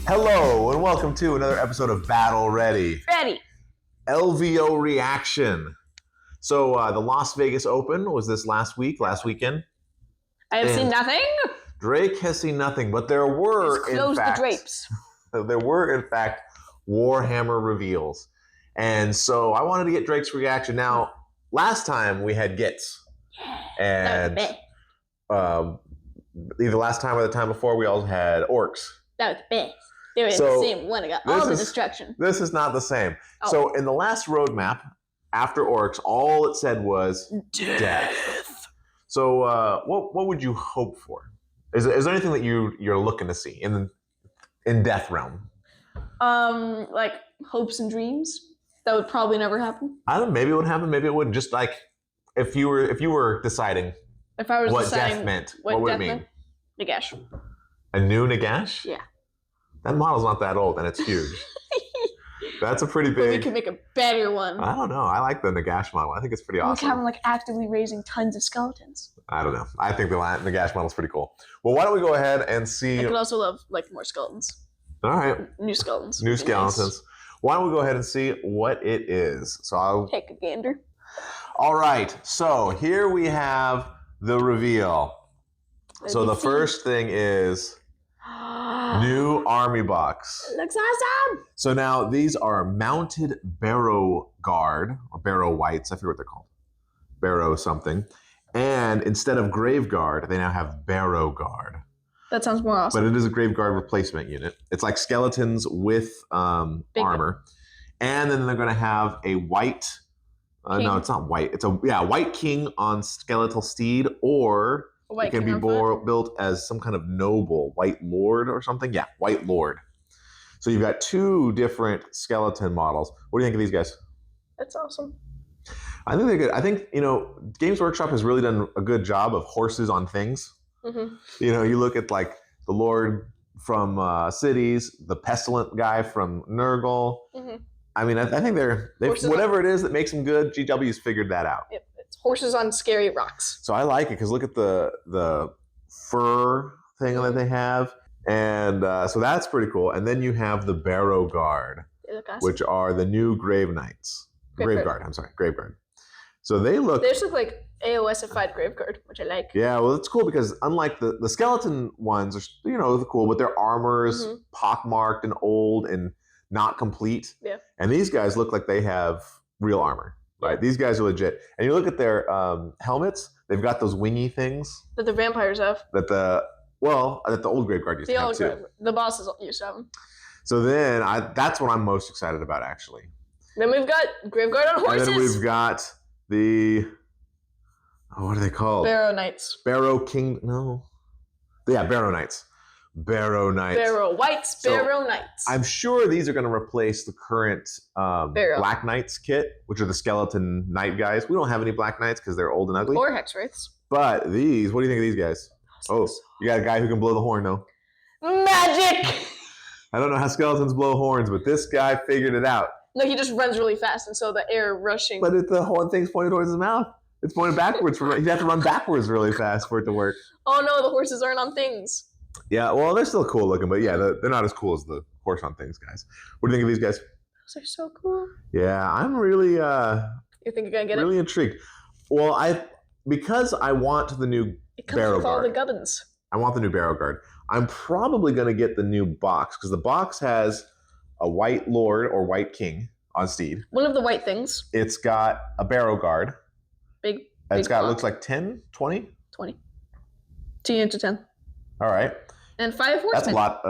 Hello and welcome to another episode of Battle Ready. Ready. LVO reaction. So the Las Vegas Open was this last weekend. I have seen nothing. Drake has seen nothing, but there were the drapes. There were in fact Warhammer reveals, and so I wanted to get Drake's reaction. Now, last time we had Gits, and either last time or the time before we all had Orcs. That was the best. They were the same one. I got all the destruction. This is not the same. Oh. So in the last roadmap, after Orcs, all it said was death. So what would you hope for? Is there anything that you're looking to see in Death Realm? Like hopes and dreams. That would probably never happen. I don't know. Maybe it would happen. Maybe it wouldn't. Just like if you were deciding. If I was what deciding death meant, what would it mean? Nagash. A new Nagash? Yeah. That model's not that old, and it's huge. That's a pretty big. But we could make a better one. I don't know. I like the Nagash model. I think it's pretty awesome. Like having actively raising tons of skeletons. I don't know. I think the Nagash model's pretty cool. Well, why don't we go ahead and see? I could also love more skeletons. All right. New skeletons. New skeletons. Nice. Why don't we go ahead and see what it is? So I'll take a gander. All right. So here we have the reveal. So the first thing is new army box. Looks awesome. So now these are mounted barrow guard or barrow wights. I forget what they're called. Barrow something. And instead of grave guard, they now have barrow guard. That sounds more awesome. But it is a grave guard replacement unit. It's like skeletons with armor. And then they're going to have a white. No, it's not white. It's a white king on skeletal steed, or it can be built as some kind of noble, white lord or something. Yeah, white lord. So you've got two different skeleton models. What do you think of these guys? That's awesome. I think they're good. I think, Games Workshop has really done a good job of horses on things. Mm-hmm. You look at like the Lord from Cities, the Pestilent guy from Nurgle. Mm-hmm. I mean, I think they've whatever it is that makes them good, GW's figured that out. Yep. It's horses on scary rocks. So I like it because look at the fur thing that they have. And so that's pretty cool. And then you have the Barrow Guard, which are the new Grave Knights. Grave Guard. Grave Guard. So they just look like AOSified Grave Guard, which I like. Yeah, well, it's cool because unlike the skeleton ones, are cool, but their armor is pockmarked and old and not complete. Yeah. And these guys look like they have real armor, right? These guys are legit. And you look at their helmets; they've got those wingy things that the vampires have. That the old Grave Guard used to have too. The bosses used to have them. So then, that's what I'm most excited about, actually. Then we've got Grave Guard on horses. And then we've got what are they called? Barrow Knights. Barrow King? No. Yeah, Barrow Knights. Barrow Knights. Barrow Wights, Barrow Knights. I'm sure these are going to replace the current Black Knights kit, which are the skeleton knight guys. We don't have any Black Knights because they're old and ugly. Or Hex Wraiths. But these, what do you think of these guys? Oh, you got a guy who can blow the horn, though. Magic! I don't know how skeletons blow horns, but this guy figured it out. No, he just runs really fast, and so the air rushing. But the horn thing's pointed towards his mouth. It's pointed backwards. You'd have to run backwards really fast for it to work. Oh no, the horses aren't on things. Yeah, well, they're still cool looking, but yeah, they're not as cool as the horse on things guys. What do you think of these guys? Those are so cool. Yeah, I'm really you think you're gonna get really intrigued. Well, because I want the new Barrow Guard. All the gubbins. I want the new Barrow Guard. I'm probably gonna get the new box because the box has a white lord or white king on steed. One of the white things. It's got a Barrow Guard. Big. It's got looks like 10, 20? 20. 2 into 10. All right. And 5 horsemen. That's a lot.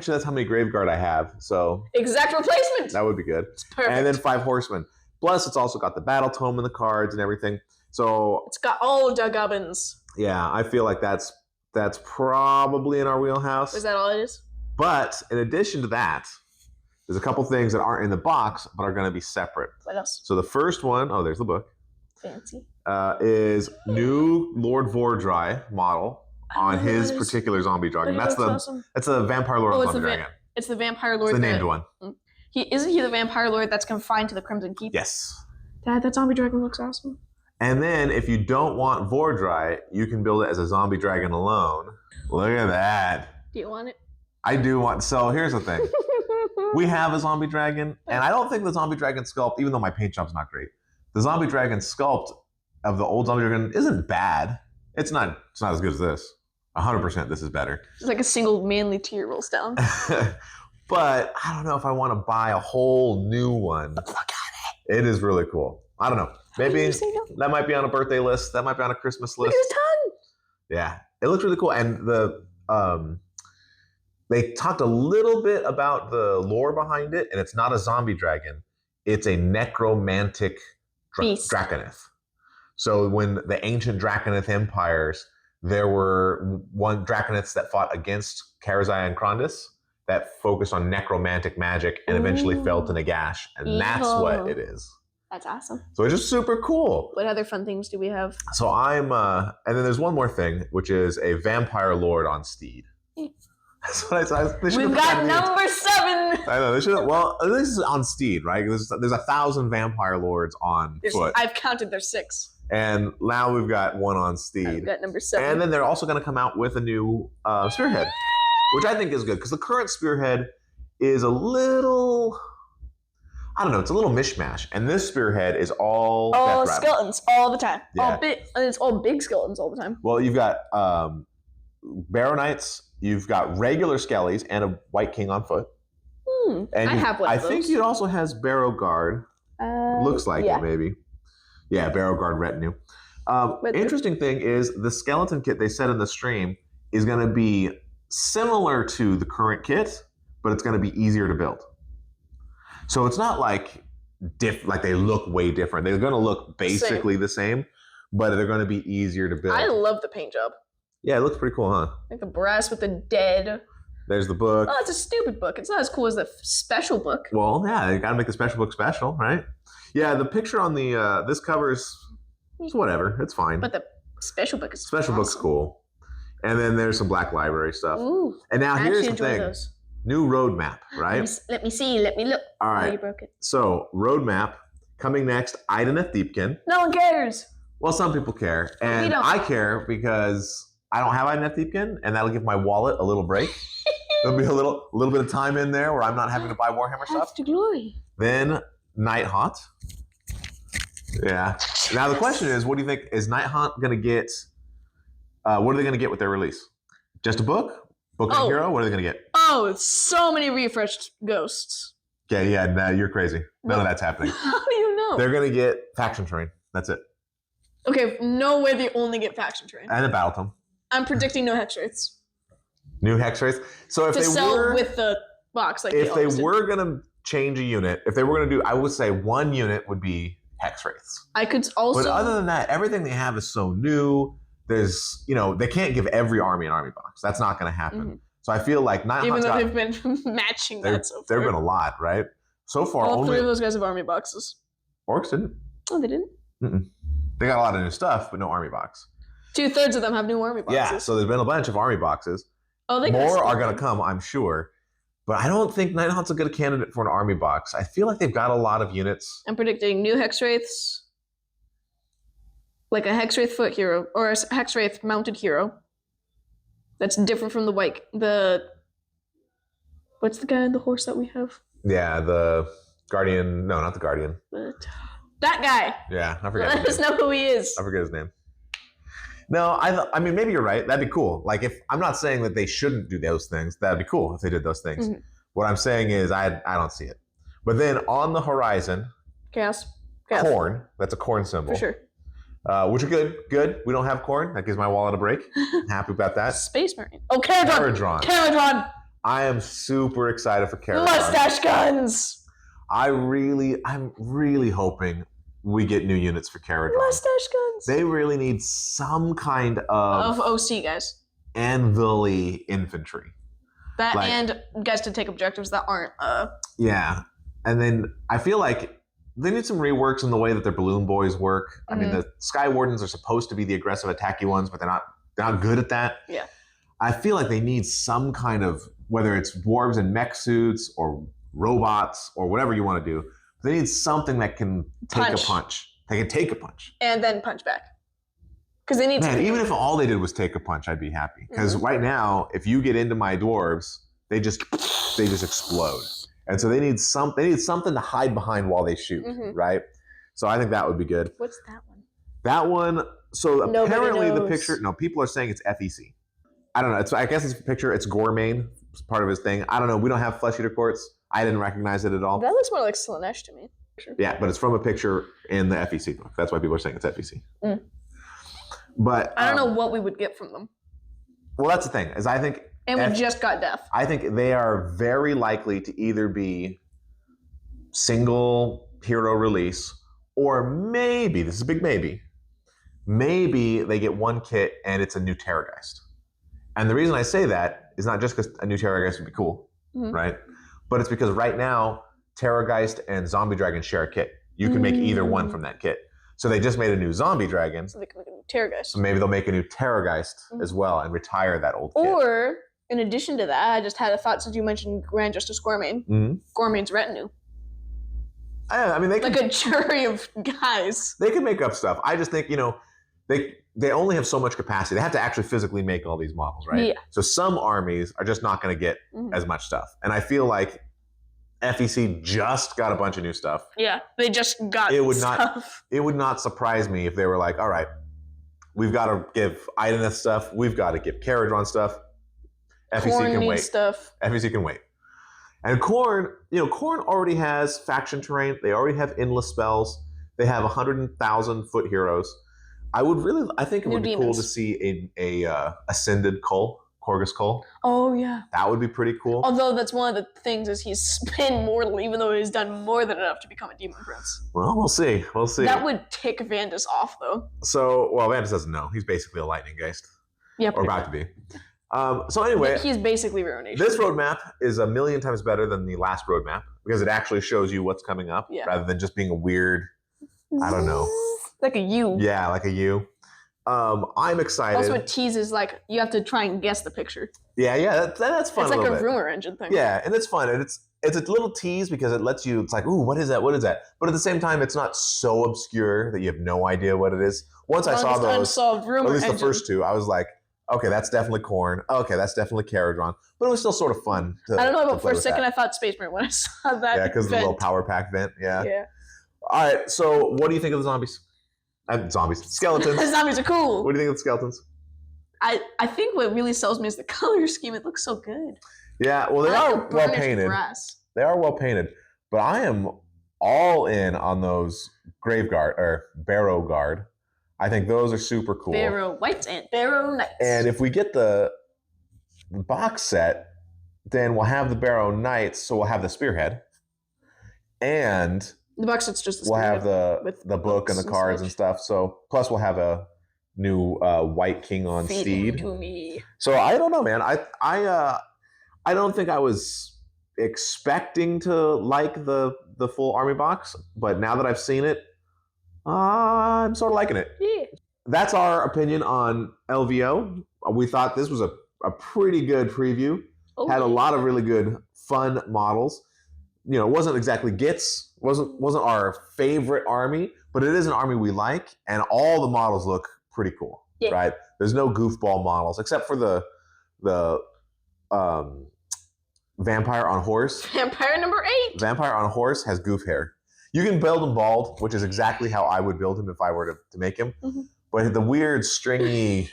That's how many Grave Guard I have. So exact replacement. That would be good. It's perfect. And then 5 horsemen. Plus, it's also got the battle tome and the cards and everything. So it's got all the gubbins. Yeah, I feel like that's probably in our wheelhouse. Is that all it is? But in addition to that, there's a couple things that aren't in the box but are going to be separate. What else? So the first one, there's the book. Fancy. Is new Lord Vordry model on his particular zombie dragon. That's the Vampire Lord zombie dragon. It's the Vampire Lord. It's the named one. Isn't he the Vampire Lord that's confined to the Crimson Keep? Yes. That zombie dragon looks awesome. And then if you don't want Vordry, you can build it as a zombie dragon alone. Look at that. Do you want it? I do want. So here's the thing. We have a zombie dragon, and I don't think the zombie dragon sculpt, even though my paint job's not great, the zombie dragon sculpt of the old zombie dragon isn't bad. It's not as good as this. 100% this is better. It's like a single manly tear rolls down. But I don't know if I want to buy a whole new one. Look at it. It is really cool. I don't know. Maybe that might be on a birthday list. That might be on a Christmas list. Look at his tongue. Yeah, it looks really cool. And they talked a little bit about the lore behind it, and it's not a zombie dragon. It's a necromantic draconith. So when the ancient draconith empires, there were one draconiths that fought against Karazai and Krondys that focused on necromantic magic and eventually fell to Nagash, and that's what it is. That's awesome. So it's just super cool. What other fun things do we have? So and then there's one more thing, which is a vampire lord on steed. That's what I said. We've got number 7. I know they should. Well, this is on steed, right? There's 1,000 vampire lords on foot. I've counted. There's 6. And now we've got one on steed. I've got number 7. And then they're also going to come out with a new spearhead, which I think is good because the current spearhead is a little. I don't know. It's a little mishmash, and this spearhead is all skeletons all the time. Yeah. It's all big skeletons all the time. Well, you've got Barrow Knights. You've got regular skellies and a White King on foot. And I have one of those. I think it also has Barrow Guard. Looks like it, maybe. Yeah, Barrow Guard retinue. Interesting thing is the skeleton kit they said in the stream is going to be similar to the current kit, but it's going to be easier to build. So it's not like they look way different. They're going to look basically the same, but they're going to be easier to build. I love the paint job. Yeah, it looks pretty cool, huh? Like the brass with the dead. There's the book. Oh, it's a stupid book. It's not as cool as the special book. Well, yeah, you got to make the special book special, right? Yeah, the picture on the this cover's whatever. It's fine. But the special book is special book's cool. And then there's some Black Library stuff. Ooh, and now here's the thing. Those. New roadmap, right? Let me see. Let me look. All right. Oh, you broke it. So, roadmap coming next. Ideneth Deepkin. No one cares. Well, some people care, and I care because I don't have Ideneth Deepkin, and that'll give my wallet a little break. There'll be a little bit of time in there where I'm not having to buy Warhammer stuff. That's the glory. Then Nighthaunt. Yeah. Now the question is, what do you think? Is Nighthaunt going to get? What are they going to get with their release? Just a book? Book and Hero? What are they going to get? Oh, it's so many refreshed ghosts. Yeah, no, you're crazy. None of that's happening. How do you know? They're going to get Faction Terrain. That's it. Okay, no way they only get Faction Terrain. And a Battle Tome. I'm predicting no Hex Wraiths. New Hex Wraiths? So if to they sell were with the box, like if they were going to change a unit, if they were going to do, I would say one unit would be Hex Wraiths. I could also. But other than that, everything they have is so new. There's, they can't give every army an army box. That's not going to happen. Mm-hmm. So I feel like even though they've been matching that so far. There have been a lot, right? So far, all 3 of those guys have army boxes. Orcs didn't. Oh, they didn't? Mm-mm. They got a lot of new stuff, but no army box. 2/3 of them have new army boxes. Yeah, so there's been a bunch of army boxes. Oh, more are going to come, I'm sure. But I don't think Nighthaunt's a good candidate for an army box. I feel like they've got a lot of units. I'm predicting new Hex Wraiths, like a Hex Wraith foot hero, or a Hex Wraith mounted hero. That's different from what's the guy on the horse that we have? Yeah, the Guardian. No, not the Guardian. That guy. Yeah, I forget. Let us know who he is. I forget his name. No, I mean, maybe you're right. That'd be cool. Like, if I'm not saying that they shouldn't do those things. That'd be cool if they did those things. Mm-hmm. What I'm saying is I don't see it. But then on the horizon, Chaos. Corn. That's a corn symbol. For sure. Which are good. Good. We don't have corn. That gives my wallet a break. Happy about that. Space Marine. Oh, Caradron. Caradron. I am super excited for Caradron. Mustache guns. I'm really hoping we get new units for Caradron. Mustache guns. They really need some kind of OC guys. Anvil-y infantry. That and guys to take objectives that aren't. Yeah, and then I feel like they need some reworks in the way that their balloon boys work. Mm-hmm. I mean, the Sky Wardens are supposed to be the aggressive, attacky ones, but they're not good at that. Yeah. I feel like they need some kind of, whether it's dwarves in mech suits or robots or whatever you want to do, they need something that can take a punch. They can take a punch. And then punch back. Because they need even if all they did was take a punch, I'd be happy. Because right now, if you get into my dwarves they just explode. And so they need something to hide behind while they shoot, right? So I think that would be good. What's that one? That one, so Nobody apparently the knows. picture, no, people are saying it's FEC. I don't know. I guess it's a picture. It's Gourmane. It's part of his thing. I don't know. We don't have flesh eater quartz. I didn't recognize it at all. That looks more like Slanesh to me. Yeah, but it's from a picture in the FEC book. That's why people are saying it's FEC. But I don't know what we would get from them. Well, that's the thing. Is I think... And we just got death. I think they are very likely to either be single hero release, or maybe, this is a big maybe they get one kit and it's a new Terrorgeist. And the reason I say that is not just because a new Terrorgeist would be cool, right? But it's because right now, Terrorgeist and Zombie Dragon share a kit. You can make either one from that kit. So they just made a new Zombie Dragon. So they can make a new Terrorgeist. So maybe they'll make a new Terrorgeist as well and retire that old kit. Or, in addition to that, I just had a thought since you mentioned Grand Justice Gourmane. Gourmane's retinue. I mean, they like a jury of guys. They can make up stuff. I just think, they only have so much capacity. They have to actually physically make all these models, right? Yeah. So some armies are just not going to get as much stuff. And I feel like FEC just got a bunch of new stuff. Yeah, they just got stuff. It would not surprise me if they were like, all right, we've got to give Ideneth stuff. We've got to give Caradron stuff. FEC can wait. Stuff. FEC can wait. And Khorne, Khorne already has faction terrain. They already have endless spells. They have 100,000 foot heroes. I think it would be cool to see a ascended Cull, Korgus Cull. Oh yeah, that would be pretty cool. Although that's one of the things is he's been mortal, even though he's done more than enough to become a demon prince. Well, we'll see. That would tick Vandus off though. So, Vandus doesn't know. He's basically a lightning geist. Yeah, or about to be. So anyway, he's basically ruination. This roadmap is a million times better than the last roadmap because it actually shows you what's coming up rather than just being a weird, I don't know. Like a U. Yeah, like a U. I'm excited. Also, it teases like you have to try and guess the picture. Yeah, that's fun. It's like a rumor engine thing. Yeah, and it's fun, and it's a little tease because it lets you. It's like, ooh, what is that? What is that? But at the same time, it's not so obscure that you have no idea what it is. Once I saw those, unsolved rumor at least engine. the first two, I was like, okay, that's definitely Khorne. Okay, that's definitely Caradron. But it was still sort of fun. I don't know, but for a second I thought Space Marine when I saw that. Yeah, because of the little power pack vent. Yeah. Yeah. All right. So, what do you think of the zombies? Skeletons. The zombies are cool. What do you think of the skeletons? I think what really sells me is the color scheme. It looks so good. Yeah, well, they are well painted. Brass. They are well painted, but I am all in on those Grave Guard or Barrow Guard. I think those are super cool. Barrow Whites and Barrow Knights. And if we get the box set, then we'll have the Barrow Knights, so we'll have the Spearhead, and the box set's just the we'll have the book and the cards and stuff. So plus we'll have a new White King on Steed. To me. So I don't know, man. I don't think I was expecting to like the full army box, but now that I've seen it, I'm sort of liking it. Yeah. That's our opinion on LVO. We thought this was a pretty good preview. Okay. Had a lot of really good, fun models. It wasn't exactly Gitz. Wasn't our favorite army, but it is an army we like, and all the models look pretty cool. Yeah. Right? There's no goofball models except for the Vampire on Horse. Vampire number 8. Vampire on Horse has goof hair. You can build him bald, which is exactly how I would build him if I were to make him. Mm-hmm. But the weird, stringy,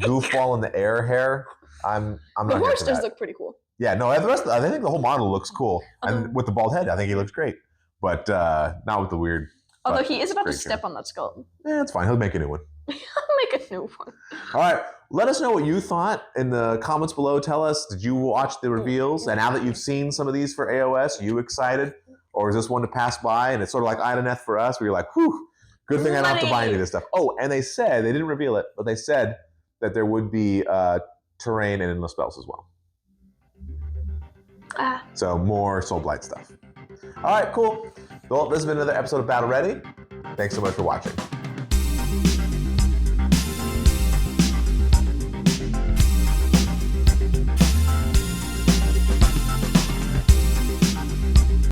goofball in the air hair, I'm not. The horse does look pretty cool. Yeah, no, the rest. I think the whole model looks cool, and with the bald head, I think he looks great. But not with the weird. Although he is about to step on that skeleton. Yeah, it's fine. He'll make a new one. He'll make a new one. All right. Let us know what you thought in the comments below. Tell us, did you watch the reveals? And now that you've seen some of these for AOS, are you excited? Or is this one to pass by? And it's sort of like Ideneth for us, where you're like, whew, good thing I don't have to buy any of this stuff. Oh, and they didn't reveal it, but they said that there would be terrain and endless spells as well. So more Soul Blight stuff. All right, cool. Well, this has been another episode of Battle Ready. Thanks so much for watching.